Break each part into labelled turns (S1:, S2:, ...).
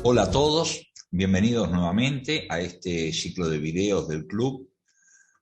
S1: Hola a todos, bienvenidos nuevamente a este ciclo de videos del club.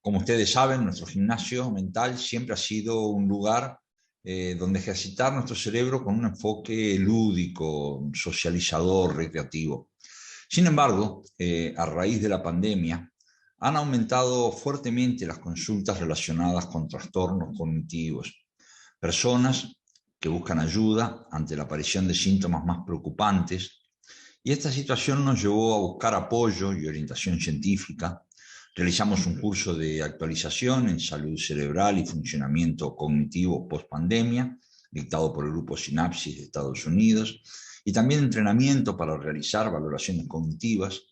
S1: Como ustedes saben, nuestro gimnasio mental siempre ha sido un lugar donde ejercitar nuestro cerebro con un enfoque lúdico, socializador, recreativo. Sin embargo, a raíz de la pandemia, han aumentado fuertemente las consultas relacionadas con trastornos cognitivos. Personas que buscan ayuda ante la aparición de síntomas más preocupantes. Y esta situación nos llevó a buscar apoyo y orientación científica. Realizamos un curso de actualización en salud cerebral y funcionamiento cognitivo post-pandemia, dictado por el Grupo Sinapsis de Estados Unidos, y también entrenamiento para realizar valoraciones cognitivas,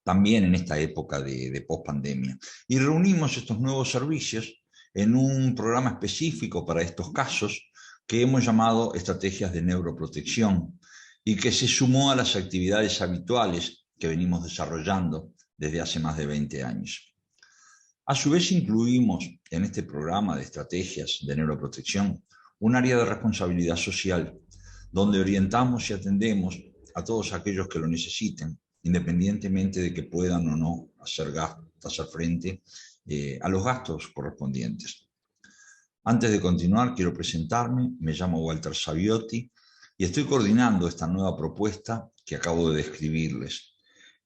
S1: también en esta época de post-pandemia. Y reunimos estos nuevos servicios en un programa específico para estos casos que hemos llamado Estrategias de Neuroprotección, y que se sumó a las actividades habituales que venimos desarrollando desde hace más de 20 años. A su vez incluimos en este programa de estrategias de neuroprotección un área de responsabilidad social, donde orientamos y atendemos a todos aquellos que lo necesiten, independientemente de que puedan o no hacer frente a los gastos correspondientes. Antes de continuar, quiero presentarme. Me llamo Walter Saviotti y estoy coordinando esta nueva propuesta que acabo de describirles.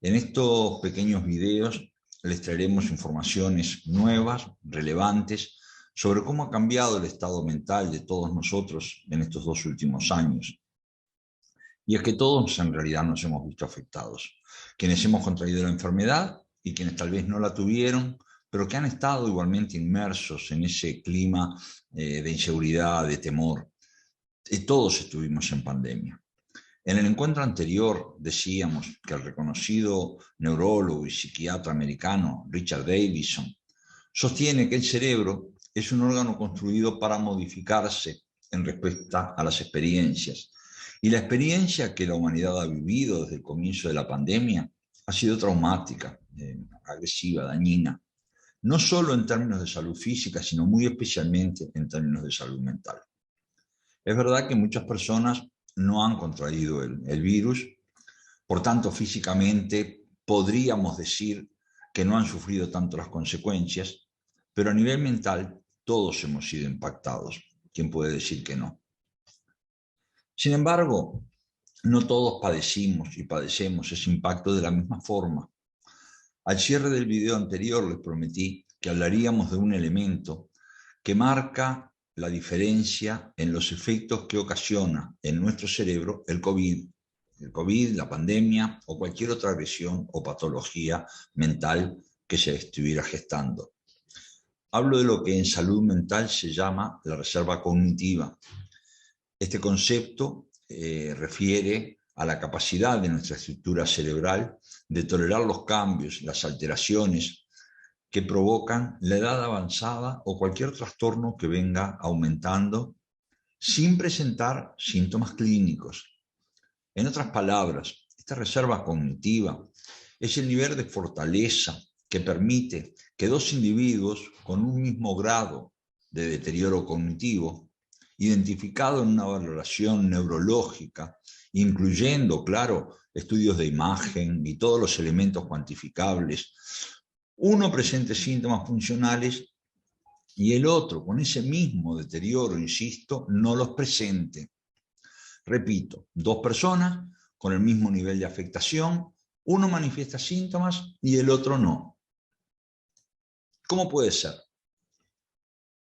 S1: En estos pequeños videos les traeremos informaciones nuevas, relevantes, sobre cómo ha cambiado el estado mental de todos nosotros en estos 2 últimos años. Y es que todos en realidad nos hemos visto afectados. Quienes hemos contraído la enfermedad y quienes tal vez no la tuvieron, pero que han estado igualmente inmersos en ese clima de inseguridad, de temor. Y todos estuvimos en pandemia. En el encuentro anterior decíamos que el reconocido neurólogo y psiquiatra americano Richard Davidson sostiene que el cerebro es un órgano construido para modificarse en respuesta a las experiencias. Y la experiencia que la humanidad ha vivido desde el comienzo de la pandemia ha sido traumática, agresiva, dañina, no solo en términos de salud física, sino muy especialmente en términos de salud mental. Es verdad que muchas personas no han contraído el virus, por tanto físicamente podríamos decir que no han sufrido tanto las consecuencias, pero a nivel mental todos hemos sido impactados. ¿Quién puede decir que no? Sin embargo, no todos padecimos y padecemos ese impacto de la misma forma. Al cierre del video anterior les prometí que hablaríamos de un elemento que marca la diferencia en los efectos que ocasiona en nuestro cerebro el COVID, la pandemia o cualquier otra agresión o patología mental que se estuviera gestando. Hablo de lo que en salud mental se llama la reserva cognitiva. Este concepto refiere a la capacidad de nuestra estructura cerebral de tolerar los cambios, las alteraciones que provocan la edad avanzada o cualquier trastorno que venga aumentando sin presentar síntomas clínicos. En otras palabras, esta reserva cognitiva es el nivel de fortaleza que permite que 2 individuos con un mismo grado de deterioro cognitivo, identificado en una valoración neurológica, incluyendo, claro, estudios de imagen y todos los elementos cuantificables, uno presente síntomas funcionales y el otro, con ese mismo deterioro, insisto, no los presente. Repito, 2 personas con el mismo nivel de afectación, uno manifiesta síntomas y el otro no. ¿Cómo puede ser?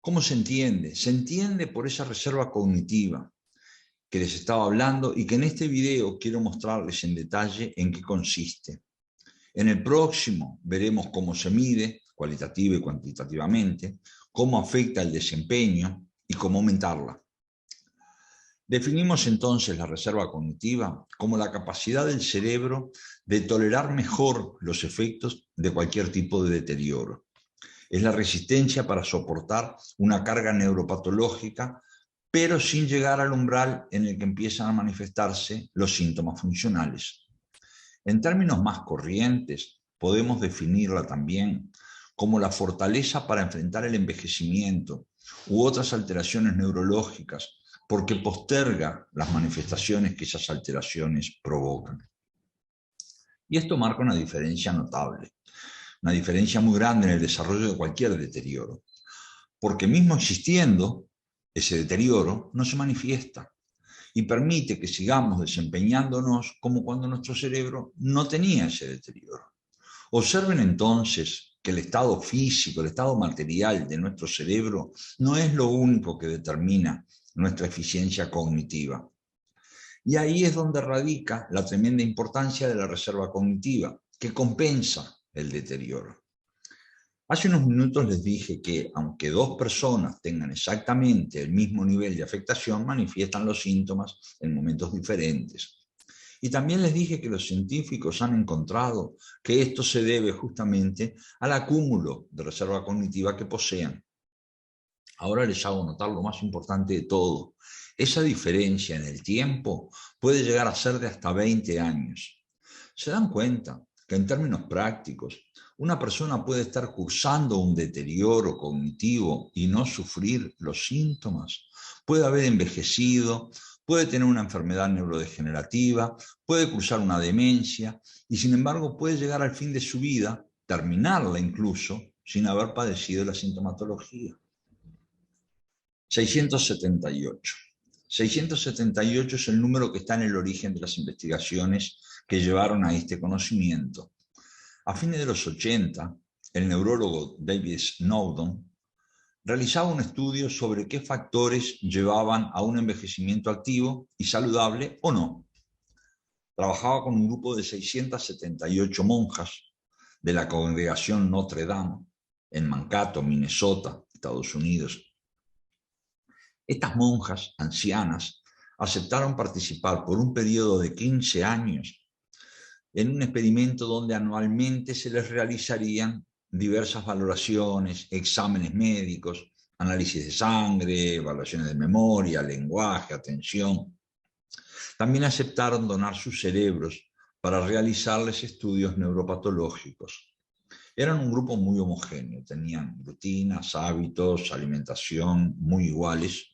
S1: ¿Cómo se entiende? Se entiende por esa reserva cognitiva que les estaba hablando y que en este video quiero mostrarles en detalle en qué consiste. En el próximo veremos cómo se mide, cualitativa y cuantitativamente, cómo afecta el desempeño y cómo aumentarla. Definimos entonces la reserva cognitiva como la capacidad del cerebro de tolerar mejor los efectos de cualquier tipo de deterioro. Es la resistencia para soportar una carga neuropatológica, pero sin llegar al umbral en el que empiezan a manifestarse los síntomas funcionales. En términos más corrientes, podemos definirla también como la fortaleza para enfrentar el envejecimiento u otras alteraciones neurológicas, porque posterga las manifestaciones que esas alteraciones provocan. Y esto marca una diferencia notable, una diferencia muy grande en el desarrollo de cualquier deterioro, porque mismo existiendo ese deterioro no se manifiesta y permite que sigamos desempeñándonos como cuando nuestro cerebro no tenía ese deterioro. Observen entonces que el estado físico, el estado material de nuestro cerebro no es lo único que determina nuestra eficiencia cognitiva. Y ahí es donde radica la tremenda importancia de la reserva cognitiva, que compensa el deterioro. Hace unos minutos les dije que aunque dos personas tengan exactamente el mismo nivel de afectación, manifiestan los síntomas en momentos diferentes. Y también les dije que los científicos han encontrado que esto se debe justamente al acúmulo de reserva cognitiva que posean. Ahora les hago notar lo más importante de todo. Esa diferencia en el tiempo puede llegar a ser de hasta 20 años. ¿Se dan cuenta que en términos prácticos una persona puede estar cursando un deterioro cognitivo y no sufrir los síntomas? Puede haber envejecido, puede tener una enfermedad neurodegenerativa, puede cursar una demencia y sin embargo puede llegar al fin de su vida, terminarla incluso, sin haber padecido la sintomatología. 678. 678 es el número que está en el origen de las investigaciones que llevaron a este conocimiento. A fines de los 80, el neurólogo David Snowdon realizaba un estudio sobre qué factores llevaban a un envejecimiento activo y saludable o no. Trabajaba con un grupo de 678 monjas de la congregación Notre Dame en Mankato, Minnesota, Estados Unidos. Estas monjas ancianas aceptaron participar por un periodo de 15 años en un experimento donde anualmente se les realizarían diversas valoraciones, exámenes médicos, análisis de sangre, evaluaciones de memoria, lenguaje, atención. También aceptaron donar sus cerebros para realizarles estudios neuropatológicos. Eran un grupo muy homogéneo, tenían rutinas, hábitos, alimentación muy iguales.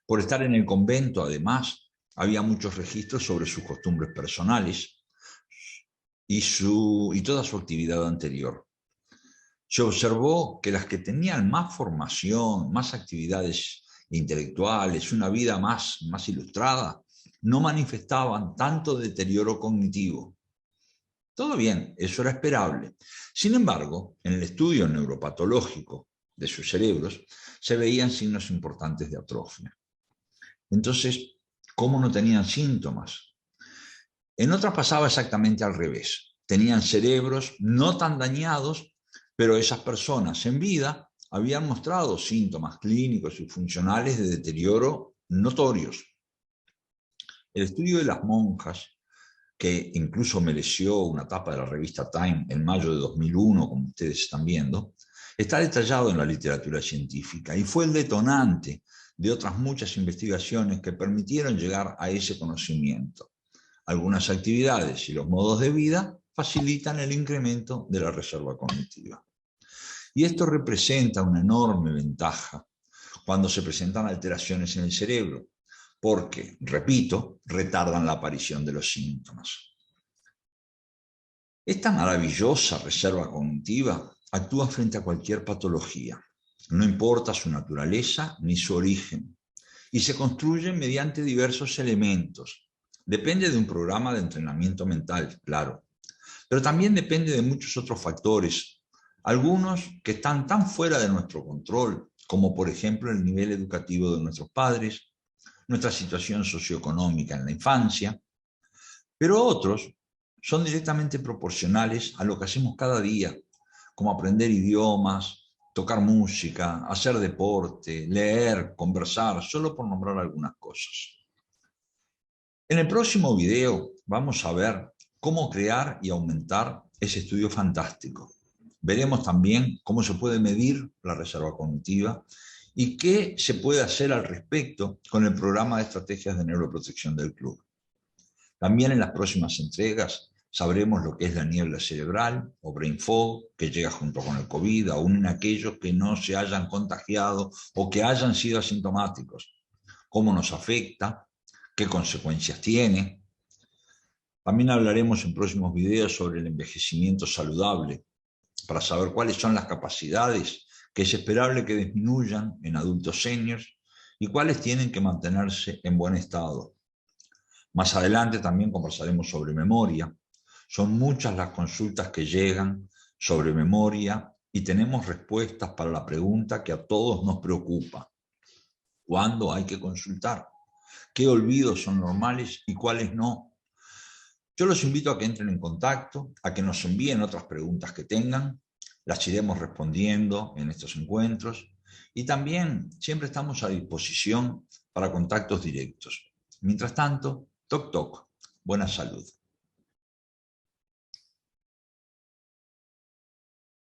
S1: Por estar en el convento, además, había muchos registros sobre sus costumbres personales y toda su actividad anterior. Se observó que las que tenían más formación, más actividades intelectuales, una vida más ilustrada, no manifestaban tanto deterioro cognitivo. Todo bien, eso era esperable. Sin embargo, en el estudio neuropatológico de sus cerebros se veían signos importantes de atrofia. Entonces, ¿cómo no tenían síntomas? En otras pasaba exactamente al revés. Tenían cerebros no tan dañados, pero esas personas en vida habían mostrado síntomas clínicos y funcionales de deterioro notorios. El estudio de las monjas, que incluso mereció una tapa de la revista Time en mayo de 2001, como ustedes están viendo, está detallado en la literatura científica y fue el detonante de otras muchas investigaciones que permitieron llegar a ese conocimiento. Algunas actividades y los modos de vida facilitan el incremento de la reserva cognitiva. Y esto representa una enorme ventaja cuando se presentan alteraciones en el cerebro, porque, repito, retardan la aparición de los síntomas. Esta maravillosa reserva cognitiva actúa frente a cualquier patología, no importa su naturaleza ni su origen, y se construye mediante diversos elementos. Depende de un programa de entrenamiento mental, claro, pero también depende de muchos otros factores Algunos que están tan fuera de nuestro control, como por ejemplo el nivel educativo de nuestros padres, nuestra situación socioeconómica en la infancia, pero otros son directamente proporcionales a lo que hacemos cada día, como aprender idiomas, tocar música, hacer deporte, leer, conversar, solo por nombrar algunas cosas. En el próximo video vamos a ver cómo crear y aumentar ese estudio fantástico. Veremos también cómo se puede medir la reserva cognitiva y qué se puede hacer al respecto con el programa de estrategias de neuroprotección del club. También en las próximas entregas sabremos lo que es la niebla cerebral o brain fog, que llega junto con el COVID, aún en aquellos que no se hayan contagiado o que hayan sido asintomáticos. Cómo nos afecta, qué consecuencias tiene. También hablaremos en próximos videos sobre el envejecimiento saludable, para saber cuáles son las capacidades que es esperable que disminuyan en adultos seniors y cuáles tienen que mantenerse en buen estado. Más adelante también conversaremos sobre memoria. Son muchas las consultas que llegan sobre memoria y tenemos respuestas para la pregunta que a todos nos preocupa. ¿Cuándo hay que consultar? ¿Qué olvidos son normales y cuáles no? Yo los invito a que entren en contacto, a que nos envíen otras preguntas que tengan, las iremos respondiendo en estos encuentros y también siempre estamos a disposición para contactos directos. Mientras tanto, toc toc, buena salud.